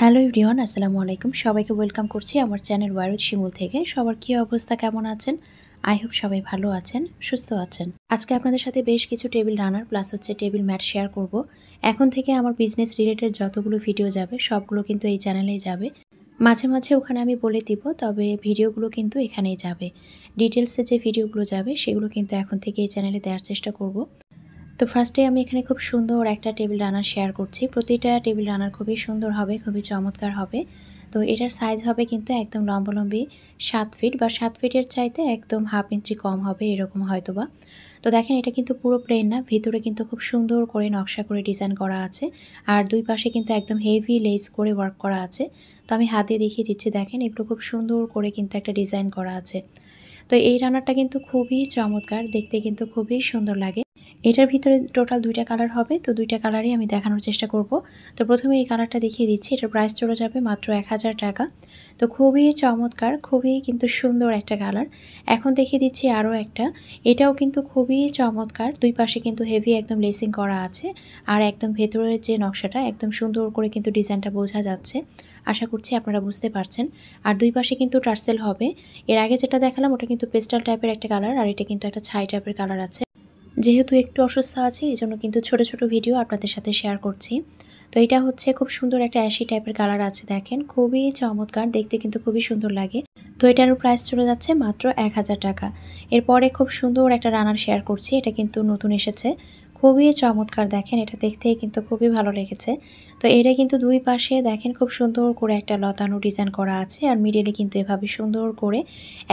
Hello everyone, আসসালামু আলাইকুম। সবাইকে ওয়েলকাম করছি আমার চ্যানেল ওয়ারুদ শিমুল থেকে। সবার কী অবস্থা, কেমন আছেন? আই হোপ সবাই ভালো আছেন, সুস্থ আছেন। আজকে আপনাদের সাথে বেশ কিছু table runner plus table mat share করব। এখন থেকে আমার বিজনেস রিলেটেড যতগুলো ভিডিও যাবে সবগুলো কিন্তু এই চ্যানেলেই যাবে। মাঝে মাঝে ওখানে আমি বলে দিব, তবে ভিডিওগুলো কিন্তু এখানেই যাবে। ডিটেলসে যে ভিডিওগুলো যাবে সেগুলো কিন্তু এখন থেকে এই চ্যানেলে দেওয়ার চেষ্টা করব। তো ফার্স্টে আমি এখানে খুব সুন্দর একটা টেবিল রানার শেয়ার করছি। প্রতিটা টেবিল রানার খুবই সুন্দর হবে, খুবই চমৎকার হবে। তো এটার সাইজ হবে কিন্তু একদম লম্বালম্বি 7 ফিট বা 7 ফিটের চাইতে একদম হাফ ইঞ্চি কম হবে, এরকম হয়তোবা। তো দেখেন, এটা কিন্তু পুরো প্লেন না, ভিতরে কিন্তু খুব সুন্দর করে নকশা করে ডিজাইন করা আছে। আর দুই পাশে কিন্তু একদম হেভি লেস করে ওয়ার্ক করা আছে। তো আমি হাতে দেখিয়ে দিচ্ছি, দেখেন এগুলো খুব সুন্দর করে কিন্তু একটা ডিজাইন করা আছে। তো এই রানারটা কিন্তু খুবই চমৎকার, দেখতে কিন্তু খুবই সুন্দর লাগে। এটার ভিতরে টোটাল 2টা কালার হবে, তো 2টা কালারই আমি দেখানোর চেষ্টা করব। তো প্রথমে এই কালারটা দেখিয়ে দিচ্ছি, এটার প্রাইস চলে যাবে মাত্র 1000 টাকা। তো খুবই চমৎকার, খুবই কিন্তু সুন্দর একটা কালার। এখন দেখিয়ে দিচ্ছি আরও একটা, এটাও কিন্তু খুবই চমৎকার। দুই পাশে কিন্তু হেভি একদম লেসিং করা আছে, আর একদম ভেতরের যে নকশাটা একদম সুন্দর করে কিন্তু ডিজাইনটা বোঝা যাচ্ছে। আশা করছি আপনারা বুঝতে পারছেন। আর দুই পাশে কিন্তু টার্সেল হবে। এর আগে যেটা দেখালাম ওটা কিন্তু পেস্টাল টাইপের একটা কালার, আর এটা কিন্তু একটা ছাই টাইপের কালার আছে। যেহেতু একটু অসুস্থ আছি, এই জন্য কিন্তু ছোট ছোট ভিডিও আপনাদের সাথে শেয়ার করছি। তো এটা হচ্ছে খুব সুন্দর একটা অ্যাশি টাইপের কালার আছে, দেখেন খুবই চমৎকার, দেখতে কিন্তু খুবই সুন্দর লাগে। তো এটারও প্রাইস চলে যাচ্ছে মাত্র 1000 টাকা। এরপরে খুব সুন্দর একটা রানার শেয়ার করছি, এটা কিন্তু নতুন এসেছে, খুবই চমৎকার। দেখেন এটা দেখতেই কিন্তু খুবই ভালো লেগেছে। তো এটা কিন্তু দুই পাশে দেখেন খুব সুন্দর করে একটা লতানো ডিজাইন করা আছে, আর মিডিলে কিন্তু এভাবে সুন্দর করে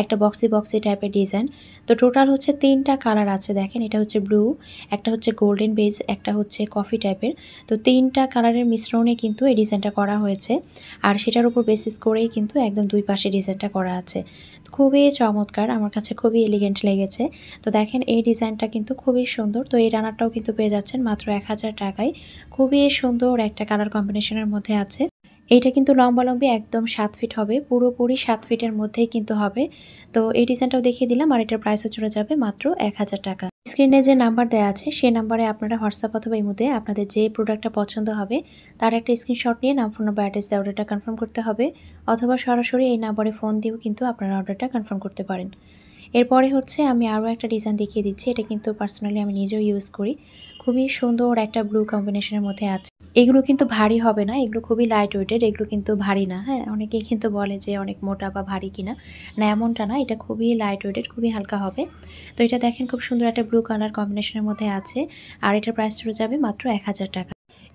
একটা বক্সি বক্সি টাইপের ডিজাইন। তো টোটাল হচ্ছে 3টা কালার আছে, দেখেন এটা হচ্ছে ব্লু, একটা হচ্ছে গোল্ডেন বেজ, একটা হচ্ছে কফি টাইপের। তো 3টা কালারের মিশ্রণে কিন্তু এই ডিজাইনটা করা হয়েছে, আর সেটার উপর বেসিস করেই কিন্তু একদম দুই পাশে ডিজাইনটা করা আছে। খুবই চমৎকার, আমার কাছে খুবই এলিগেন্ট লেগেছে। তো দেখেন এই ডিজাইনটা কিন্তু খুবই সুন্দর। তো এই রানারটাও কিন্তু পেয়ে যাচ্ছেন মাত্র 1000 টাকায়। খুবই সুন্দর একটা কালার কম্বিনেশনের মধ্যে আছে। এইটা কিন্তু লম্বালম্বি একদম 7 ফিট হবে, পুরোপুরি 7 ফিটের মধ্যেই কিন্তু হবে। তো এই ডিজাইনটাও দেখিয়ে দিলাম, আর এটার প্রাইসও চলে যাবে মাত্র 1000 টাকা। স্ক্রিনে যে নাম্বার দেওয়া আছে সেই নাম্বারে আপনারা হোয়াটসঅ্যাপ অথবা ইমোতে আপনাদের যে প্রোডাক্টটা পছন্দ হবে তার একটা স্ক্রিনশট নিয়ে নাম, ফোন নাম্বার, অ্যাড্রেস দিয়ে অর্ডারটা কনফার্ম করতে হবে, অথবা সরাসরি এই নাম্বারে ফোন দিয়েও কিন্তু আপনারা অর্ডারটা কনফার্ম করতে পারেন। এরপরে হচ্ছে আমি আরও একটা ডিজাইন দেখিয়ে দিচ্ছি, এটা কিন্তু পার্সোনালি আমি নিজেও ইউজ করি। খুবই সুন্দর একটা ব্লু কম্বিনেশনের মধ্যে আছে। এগুলো কিন্তু ভারী হবে না, এগুলো খুবই লাইট ওয়েটেড, এগুলো কিন্তু ভারী না। হ্যাঁ, অনেকেই কিন্তু বলে যে অনেক মোটা বা ভারী কিনা, না এমনটা না, এটা খুবই লাইট ওয়েটেড, খুবই হালকা হবে। তো এটা দেখেন খুব সুন্দর একটা ব্লু কালার কম্বিনেশনের মধ্যে আছে, আর এটার প্রাইস চলে যাবে মাত্র 1000 টাকা।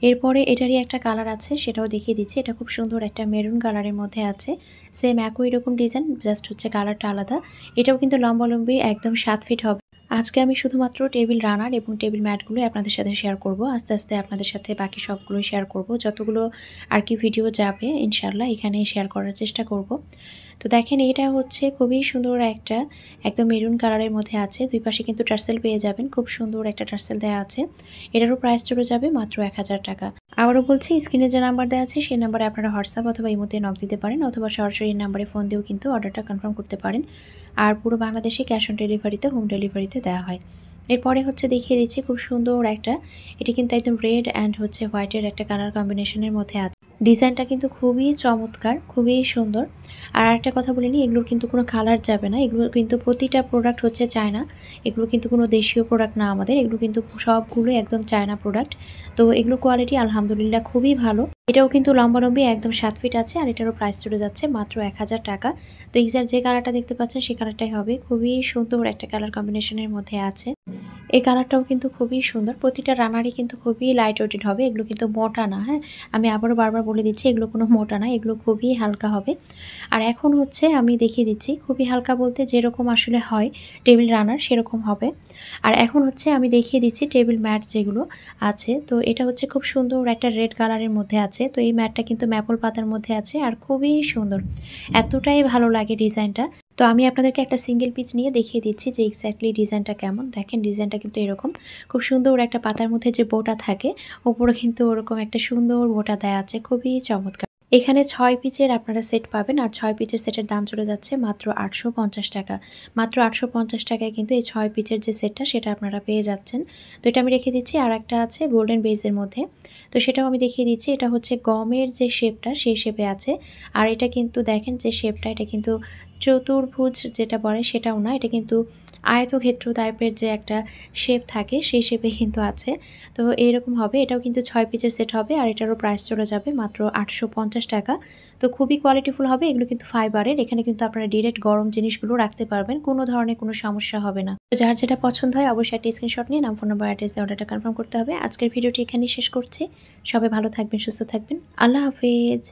এরপরে এটারই একটা কালার আছে, সেটাও দেখিয়ে দিচ্ছি। এটা খুব সুন্দর একটা মেরুন কালারের মধ্যে আছে, সেম একই রকম ডিজাইন, জাস্ট হচ্ছে কালারটা আলাদা। এটাও কিন্তু লম্বালম্বি একদম 7 ফিট হবে। আজকে আমি শুধুমাত্র টেবিল রানার এবং টেবিল ম্যাটগুলো আপনাদের সাথে শেয়ার করব। আস্তে আস্তে আপনাদের সাথে বাকি সবগুলোই শেয়ার করব, যতগুলো আর কি ভিডিও যাবে ইনশাল্লাহ এখানেই শেয়ার করার চেষ্টা করব। তো দেখেন এটা হচ্ছে খুবই সুন্দর একটা একদম মেরুন কালারের মধ্যে আছে, দুই পাশে কিন্তু টার্সেল পেয়ে যাবেন, খুব সুন্দর একটা টার্সেল দেওয়া আছে। এটারও প্রাইস চলে যাবে মাত্র 1000 টাকা। আবারও বলছি, স্ক্রিনে যে নাম্বার দেওয়া আছে সেই নাম্বারে আপনারা হোয়াটসঅ্যাপ অথবা ইমোতে নক দিতে পারেন, অথবা সরাসরি নাম্বারে ফোন দিয়েও কিন্তু অর্ডারটা কনফার্ম করতে পারেন। আর পুরো বাংলাদেশে ক্যাশ অন ডেলিভারিতে, হোম ডেলিভারিতে দেওয়া হয়। এরপরে হচ্ছে দেখিয়ে দিচ্ছি খুব সুন্দর একটা, এটি কিন্তু একদম রেড অ্যান্ড হচ্ছে হোয়াইটের একটা কালার কম্বিনেশনের মধ্যে আছে। ডিজাইনটা কিন্তু খুবই চমৎকার, খুবই সুন্দর। আর একটা কথা বলিনি, এগুলোর কিন্তু কোনো কালার যাবে না, এগুলো কিন্তু প্রতিটা প্রোডাক্ট হচ্ছে চায়না, এগুলো কিন্তু কোনো দেশীয় প্রোডাক্ট না আমাদের, এগুলো কিন্তু সবগুলো একদম চায়না প্রোডাক্ট। তো এগুলো কোয়ালিটি আলহামদুলিল্লাহ খুবই ভালো। এটাও কিন্তু লম্বালম্বি একদম 7 ফিট আছে, আর এটারও প্রাইস চলে যাচ্ছে মাত্র 1000 টাকা। তো এক্সাক্ট যে কালারটা দেখতে পাচ্ছেন সেই কালারটাই হবে, খুবই সুন্দর একটা কালার কম্বিনেশনের মধ্যে আছে। এই কালারটাও কিন্তু খুবই সুন্দর, প্রতিটা রানারই কিন্তু খুবই লাইট ওয়েটেড হবে, এগুলো কিন্তু মোটা না। হ্যাঁ, আমি আবারও বারবার বলে দিচ্ছি, এগুলো কোনো মোটা না, এগুলো খুবই হালকা হবে। আর এখন হচ্ছে আমি দেখিয়ে দিচ্ছি, খুবই হালকা বলতে যেরকম আসলে হয় টেবিল রানার সেরকম হবে। আর এখন হচ্ছে আমি দেখিয়ে দিচ্ছি টেবিল ম্যাট যেগুলো আছে। তো এটা হচ্ছে খুব সুন্দর একটা রেড কালারের মধ্যে আছে। তো এই ম্যাটটা কিন্তু ম্যাপল পাতার মধ্যে আছে, আর খুবই সুন্দর, এতটাই ভালো লাগে ডিজাইনটা। তো আমি আপনাদেরকে একটা সিঙ্গেল পিস নিয়ে দেখিয়ে দিচ্ছি যে এক্স্যাক্টলি ডিজাইনটা কেমন। দেখেন ডিজাইনটা কিন্তু এরকম, খুব সুন্দর একটা পাতার মধ্যে যে বোটা থাকে ওপরে কিন্তু ওরকম একটা সুন্দর বোটা দেওয়া আছে, খুবই চমৎকার। এখানে ৬ পিচের আপনারা সেট পাবেন আর ৬ পিচের সেটের দাম চলে যাচ্ছে মাত্র ৮৫০ টাকা। মাত্র ৮৫০ টাকায় কিন্তু এই ৬ পিচের যে সেটটা সেটা আপনারা পেয়ে যাচ্ছেন। তো এটা আমি রেখে দিচ্ছি। আর একটা আছে গোল্ডেন বেজের মধ্যে। তো সেটাও আমি দেখিয়ে দিচ্ছি। এটা হচ্ছে গমের যে শেপটা সেই শেপে আছে। আর এটা কিন্তু দেখেন যে শেপটা এটা কিন্তু চতুর্ভুজ যেটা বলে সেটাও না। এটা কিন্তু আয়তক্ষেত্র টাইপের যে একটা শেপ থাকে সেই শেপে কিন্তু আছে। তো এইরকম হবে। এটাও কিন্তু ৬ পিচের সেট হবে আর এটারও প্রাইস চলে যাবে মাত্র ৮৫০ টাকা। তো খুবই কোয়ালিটিফুল হবে। এগুলো কিন্তু ফাইবারের। এখানে কিন্তু আপনারা ডিরেক্ট গরম জিনিসগুলো রাখতে পারবেন। কোনো ধরনের কোনো সমস্যা হবে না। তো যার যেটা পছন্দ হয় অবশ্যই একটা স্ক্রিনশট নিয়ে নাম, ফোন নাম্বার, অ্যাড্রেস দিয়ে অর্ডারটা কনফার্ম করতে হবে। আজকের ভিডিওটি এখানেই শেষ করছি। সবাই ভালো থাকবেন, সুস্থ থাকবেন। আল্লাহ হাফেজ।